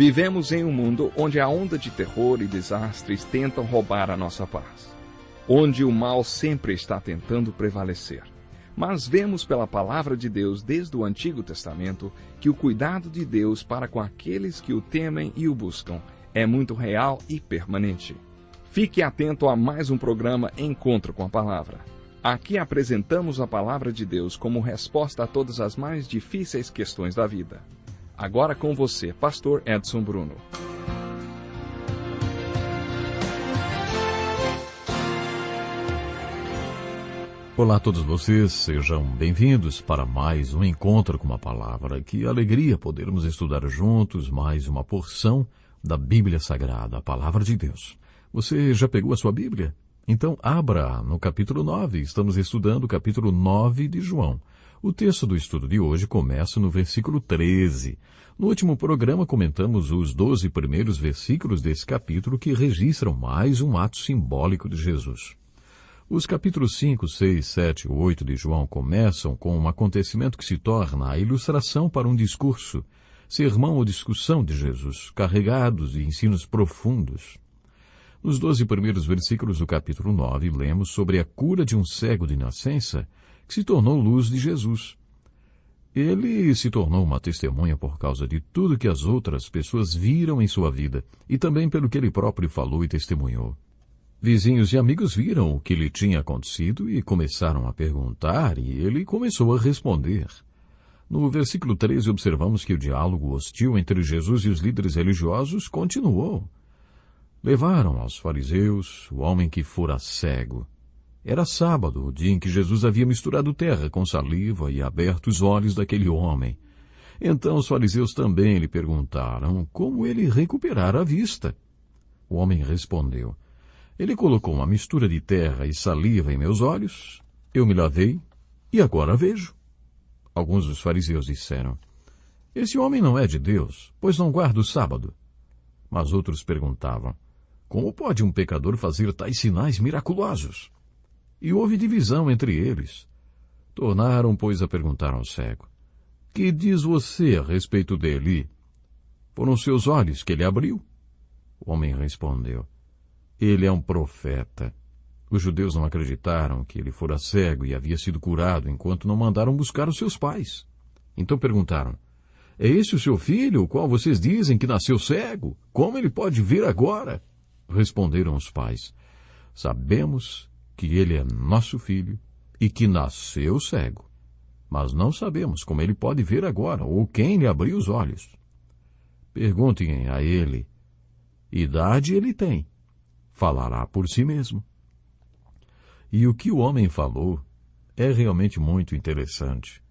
Vivemos em um mundo onde a onda de terror e desastres tentam roubar a nossa paz, onde o mal sempre está tentando prevalecer. Mas vemos pela palavra de Deus desde o Antigo Testamento que o cuidado de Deus para com aqueles que o temem e o buscam é muito real e permanente. Fique atento a mais um programa Encontro com a Palavra. Aqui apresentamos a palavra de Deus como resposta a todas as mais difíceis questões da vida. Agora com você, Pastor Edson Bruno. Olá a todos vocês, sejam bem-vindos para mais um Encontro com a Palavra. Que alegria podermos estudar juntos mais uma porção da Bíblia Sagrada, a Palavra de Deus. Você já pegou a sua Bíblia? Então abra no capítulo 9, estamos estudando o capítulo 9 de João. O texto do estudo de hoje começa no versículo 13. No último programa comentamos os 12 primeiros versículos desse capítulo que registram mais um ato simbólico de Jesus. Os capítulos 5, 6, 7 e 8 de João começam com um acontecimento que se torna a ilustração para um discurso, sermão ou discussão de Jesus, carregados de ensinos profundos. Nos 12 primeiros versículos do capítulo 9, lemos sobre a cura de um cego de nascença que se tornou luz de Jesus. Ele se tornou uma testemunha por causa de tudo que as outras pessoas viram em sua vida e também pelo que ele próprio falou e testemunhou. Vizinhos e amigos viram o que lhe tinha acontecido e começaram a perguntar, e ele começou a responder. No versículo 13 observamos que o diálogo hostil entre Jesus e os líderes religiosos continuou. Levaram aos fariseus o homem que fora cego. Era sábado, o dia em que Jesus havia misturado terra com saliva e aberto os olhos daquele homem. Então os fariseus também lhe perguntaram como ele recuperara a vista. O homem respondeu: ele colocou uma mistura de terra e saliva em meus olhos, eu me lavei e agora vejo. Alguns dos fariseus disseram: esse homem não é de Deus, pois não guarda o sábado. Mas outros perguntavam: como pode um pecador fazer tais sinais miraculosos? E houve divisão entre eles. Tornaram, pois, a perguntar ao cego: que diz você a respeito dele? Foram seus olhos que ele abriu? O homem respondeu: ele é um profeta. Os judeus não acreditaram que ele fora cego e havia sido curado enquanto não mandaram buscar os seus pais. Então perguntaram: é esse o seu filho, o qual vocês dizem que nasceu cego? Como ele pode ver agora? Responderam os pais: sabemos que ele é nosso filho e que nasceu cego, mas não sabemos como ele pode ver agora ou quem lhe abriu os olhos. Perguntem a ele: idade ele tem? Falará por si mesmo. E o que o homem falou é realmente muito interessante.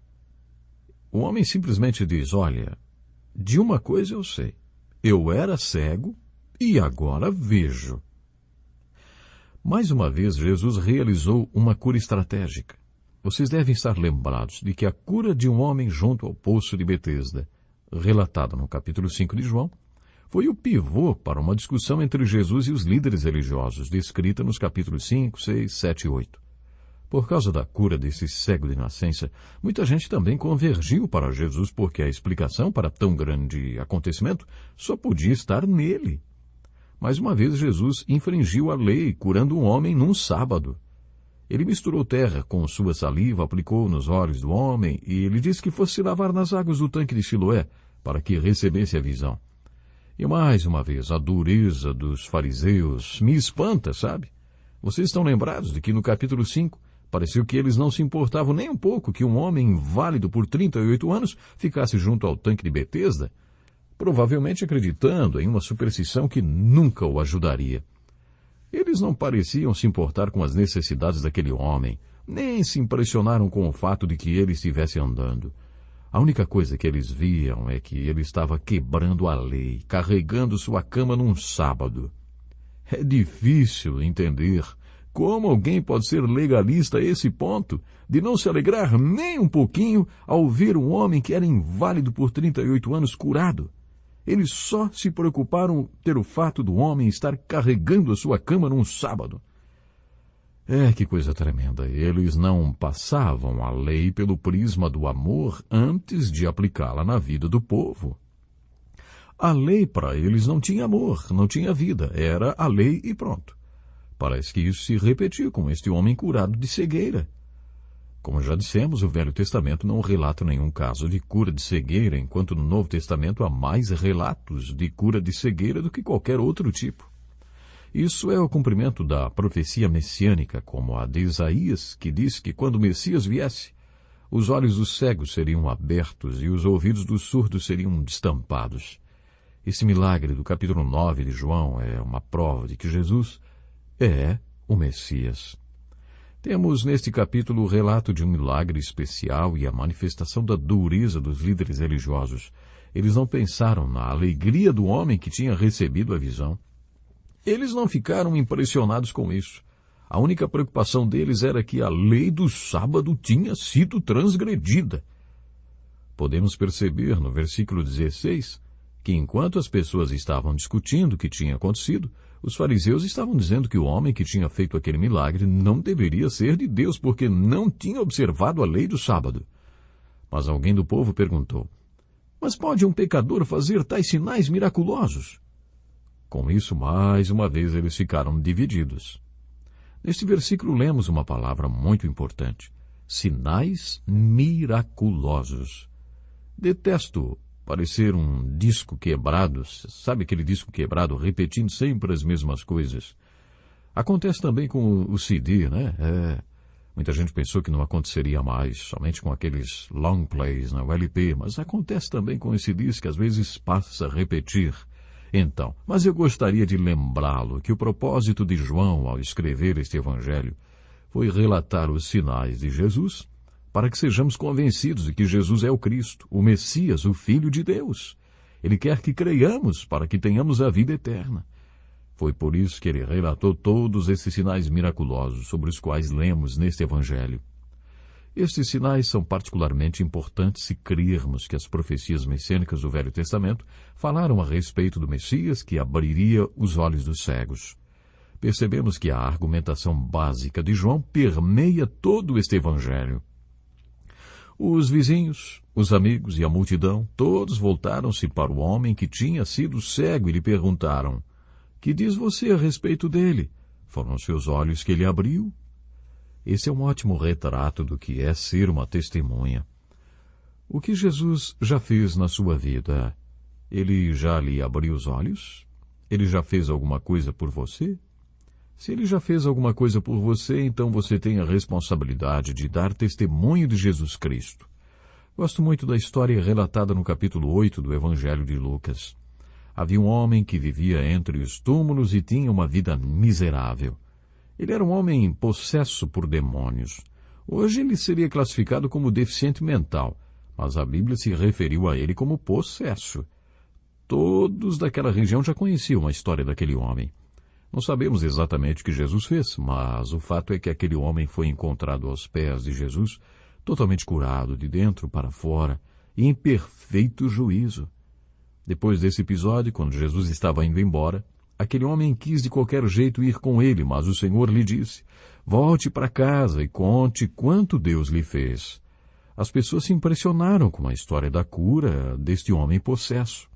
O homem simplesmente diz: olha, de uma coisa eu sei, eu era cego e agora vejo. Mais uma vez, Jesus realizou uma cura estratégica. Vocês devem estar lembrados de que a cura de um homem junto ao poço de Betesda, relatada no capítulo 5 de João, foi o pivô para uma discussão entre Jesus e os líderes religiosos, descrita nos capítulos 5, 6, 7 e 8. Por causa da cura desse cego de nascença, muita gente também convergiu para Jesus porque a explicação para tão grande acontecimento só podia estar nele. Mais uma vez, Jesus infringiu a lei, curando um homem num sábado. Ele misturou terra com sua saliva, aplicou nos olhos do homem e ele disse que fosse se lavar nas águas do tanque de Siloé para que recebesse a visão. E mais uma vez, a dureza dos fariseus me espanta, sabe? Vocês estão lembrados de que no capítulo 5, pareceu que eles não se importavam nem um pouco que um homem inválido por 38 anos ficasse junto ao tanque de Betesda, provavelmente acreditando em uma superstição que nunca o ajudaria. Eles não pareciam se importar com as necessidades daquele homem, nem se impressionaram com o fato de que ele estivesse andando. A única coisa que eles viam é que ele estava quebrando a lei, carregando sua cama num sábado. É difícil entender como alguém pode ser legalista a esse ponto de não se alegrar nem um pouquinho ao ver um homem que era inválido por 38 anos curado. Eles só se preocuparam ter o fato do homem estar carregando a sua cama num sábado. Que coisa tremenda! Eles não passavam a lei pelo prisma do amor antes de aplicá-la na vida do povo. A lei para eles não tinha amor, não tinha vida, era a lei e pronto. Parece que isso se repetiu com este homem curado de cegueira. Como já dissemos, o Velho Testamento não relata nenhum caso de cura de cegueira, enquanto no Novo Testamento há mais relatos de cura de cegueira do que qualquer outro tipo. Isso é o cumprimento da profecia messiânica, como a de Isaías, que diz que quando o Messias viesse, os olhos dos cegos seriam abertos e os ouvidos dos surdos seriam destampados. Esse milagre do capítulo 9 de João é uma prova de que Jesus é o Messias. Temos neste capítulo o relato de um milagre especial e a manifestação da dureza dos líderes religiosos. Eles não pensaram na alegria do homem que tinha recebido a visão. Eles não ficaram impressionados com isso. A única preocupação deles era que a lei do sábado tinha sido transgredida. Podemos perceber no versículo 16 que enquanto as pessoas estavam discutindo o que tinha acontecido, os fariseus estavam dizendo que o homem que tinha feito aquele milagre não deveria ser de Deus, porque não tinha observado a lei do sábado. Mas alguém do povo perguntou: mas pode um pecador fazer tais sinais miraculosos? Com isso, mais uma vez, eles ficaram divididos. Neste versículo lemos uma palavra muito importante: sinais miraculosos. Detesto parecer um disco quebrado, sabe aquele disco quebrado repetindo sempre as mesmas coisas? Acontece também com o CD, né? Muita gente pensou que não aconteceria mais, somente com aqueles long plays, o LP, mas acontece também com esse disco que às vezes passa a repetir. Então, mas eu gostaria de lembrá-lo que o propósito de João ao escrever este evangelho foi relatar os sinais de Jesus para que sejamos convencidos de que Jesus é o Cristo, o Messias, o Filho de Deus. Ele quer que creiamos para que tenhamos a vida eterna. Foi por isso que ele relatou todos esses sinais miraculosos sobre os quais lemos neste evangelho. Estes sinais são particularmente importantes se crermos que as profecias messiânicas do Velho Testamento falaram a respeito do Messias que abriria os olhos dos cegos. Percebemos que a argumentação básica de João permeia todo este evangelho. Os vizinhos, os amigos e a multidão, todos voltaram-se para o homem que tinha sido cego e lhe perguntaram: que diz você a respeito dele? Foram seus olhos que ele abriu? Esse é um ótimo retrato do que é ser uma testemunha. O que Jesus já fez na sua vida? Ele já lhe abriu os olhos? Ele já fez alguma coisa por você? Se ele já fez alguma coisa por você, então você tem a responsabilidade de dar testemunho de Jesus Cristo. Gosto muito da história relatada no capítulo 8 do Evangelho de Lucas. Havia um homem que vivia entre os túmulos e tinha uma vida miserável. Ele era um homem possesso por demônios. Hoje ele seria classificado como deficiente mental, mas a Bíblia se referiu a ele como possesso. Todos daquela região já conheciam a história daquele homem. Não sabemos exatamente o que Jesus fez, mas o fato é que aquele homem foi encontrado aos pés de Jesus, totalmente curado de dentro para fora e em perfeito juízo. Depois desse episódio, quando Jesus estava indo embora, aquele homem quis de qualquer jeito ir com ele, mas o Senhor lhe disse: volte para casa e conte quanto Deus lhe fez. As pessoas se impressionaram com a história da cura deste homem possesso.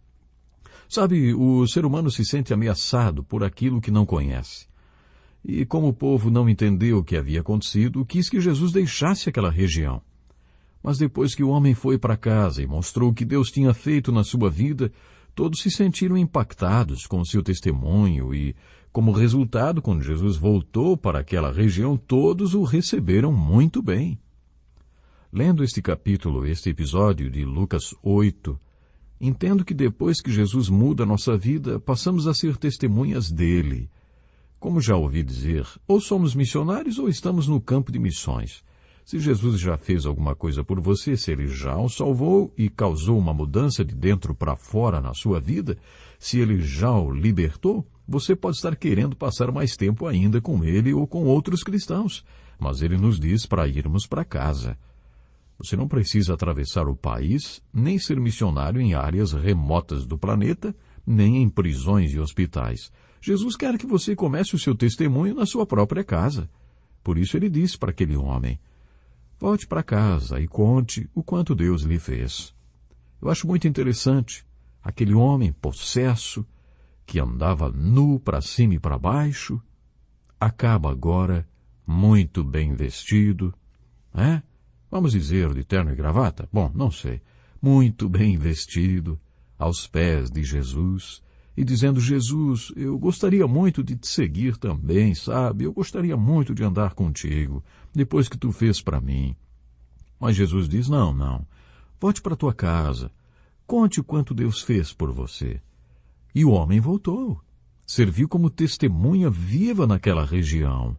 Sabe, o ser humano se sente ameaçado por aquilo que não conhece. E como o povo não entendeu o que havia acontecido, quis que Jesus deixasse aquela região. Mas depois que o homem foi para casa e mostrou o que Deus tinha feito na sua vida, todos se sentiram impactados com o seu testemunho e, como resultado, quando Jesus voltou para aquela região, todos o receberam muito bem. Lendo este capítulo, este episódio de Lucas 8, entendo que depois que Jesus muda a nossa vida, passamos a ser testemunhas dele. Como já ouvi dizer, ou somos missionários ou estamos no campo de missões. Se Jesus já fez alguma coisa por você, se ele já o salvou e causou uma mudança de dentro para fora na sua vida, se ele já o libertou, você pode estar querendo passar mais tempo ainda com ele ou com outros cristãos, mas ele nos diz para irmos para casa. Você não precisa atravessar o país, nem ser missionário em áreas remotas do planeta, nem em prisões e hospitais. Jesus quer que você comece o seu testemunho na sua própria casa. Por isso ele disse para aquele homem: volte para casa e conte o quanto Deus lhe fez. Eu acho muito interessante Aquele homem possesso, que andava nu para cima e para baixo, acaba agora muito bem vestido, Vamos dizer de terno e gravata? Bom, não sei. Muito bem vestido, aos pés de Jesus, e dizendo: Jesus, eu gostaria muito de te seguir também, sabe? Eu gostaria muito de andar contigo, depois que tu fez para mim. Mas Jesus diz: não, volte para tua casa, conte o quanto Deus fez por você. E o homem voltou, serviu como testemunha viva naquela região.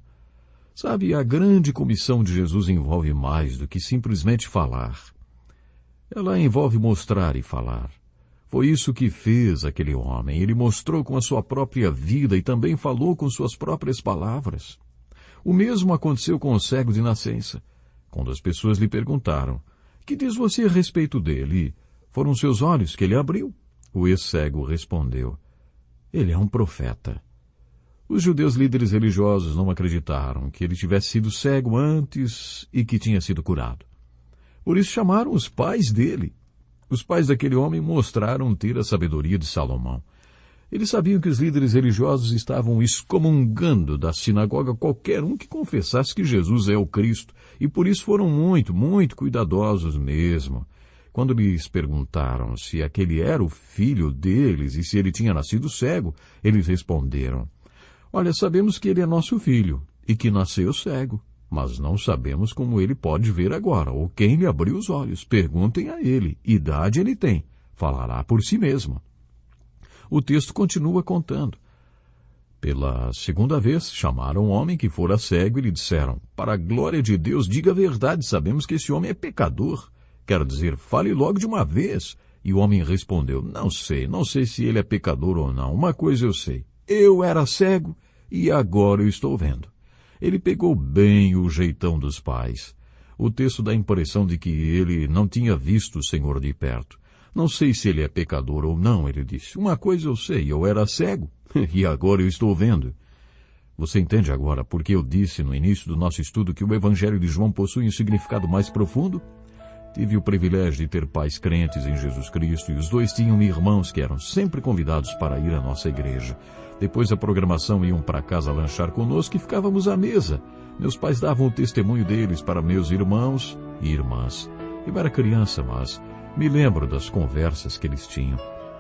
Sabe, a grande comissão de Jesus envolve mais do que simplesmente falar. Ela envolve mostrar e falar. Foi isso que fez aquele homem. Ele mostrou com a sua própria vida e também falou com suas próprias palavras. O mesmo aconteceu com o cego de nascença. Quando as pessoas lhe perguntaram: que diz você a respeito dele? Foram seus olhos que ele abriu. O ex-cego respondeu: ele é um profeta. Os judeus líderes religiosos não acreditaram que ele tivesse sido cego antes e que tinha sido curado. Por isso chamaram os pais dele. Os pais daquele homem mostraram ter a sabedoria de Salomão. Eles sabiam que os líderes religiosos estavam excomungando da sinagoga qualquer um que confessasse que Jesus é o Cristo, e por isso foram muito, muito cuidadosos mesmo. Quando lhes perguntaram se aquele era o filho deles e se ele tinha nascido cego, eles responderam: olha, sabemos que ele é nosso filho e que nasceu cego, mas não sabemos como ele pode ver agora ou quem lhe abriu os olhos. Perguntem a ele, idade ele tem, falará por si mesmo. O texto continua contando. Pela segunda vez, chamaram um homem que fora cego e lhe disseram: para a glória de Deus, diga a verdade, sabemos que esse homem é pecador. Quero dizer, fale logo de uma vez. E o homem respondeu: não sei se ele é pecador ou não. Uma coisa eu sei, eu era cego e agora eu estou vendo. Ele pegou bem o jeitão dos pais. O texto dá a impressão de que ele não tinha visto o Senhor de perto. Não sei se ele é pecador ou não, ele disse. Uma coisa eu sei, eu era cego e agora eu estou vendo. Você entende agora por que eu disse no início do nosso estudo que o Evangelho de João possui um significado mais profundo? Tive o privilégio de ter pais crentes em Jesus Cristo e os dois tinham irmãos que eram sempre convidados para ir à nossa igreja. Depois da programação iam para casa lanchar conosco e ficávamos à mesa. Meus pais davam o testemunho deles para meus irmãos e irmãs. Eu era criança, mas me lembro das conversas que eles tinham.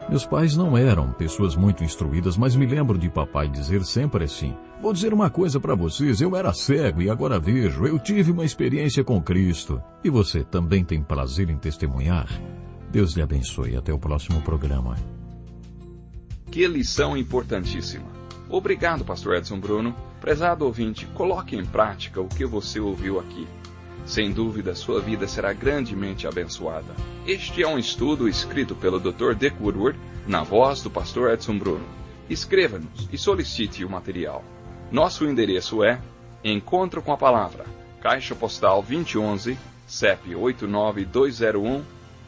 Meus pais não eram pessoas muito instruídas, mas me lembro de papai dizer sempre assim: vou dizer uma coisa para vocês, eu era cego e agora vejo, eu tive uma experiência com Cristo. E você também tem prazer em testemunhar? Deus lhe abençoe. Até o próximo programa. Que lição importantíssima. Obrigado, pastor Edson Bruno. Prezado ouvinte, coloque em prática o que você ouviu aqui. Sem dúvida, sua vida será grandemente abençoada. Este é um estudo escrito pelo Dr. Dick Woodward, na voz do pastor Edson Bruno. Escreva-nos e solicite o material. Nosso endereço é Encontro com a Palavra, Caixa Postal 2011, CEP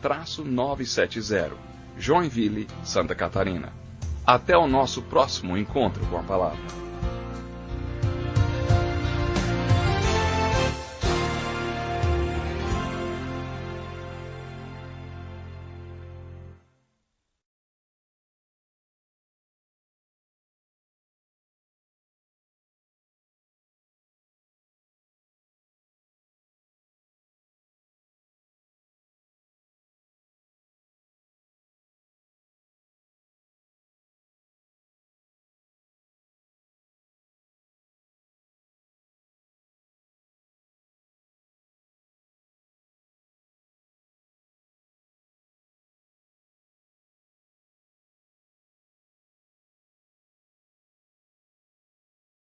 89201-970, Joinville, Santa Catarina. Até o nosso próximo Encontro com a Palavra.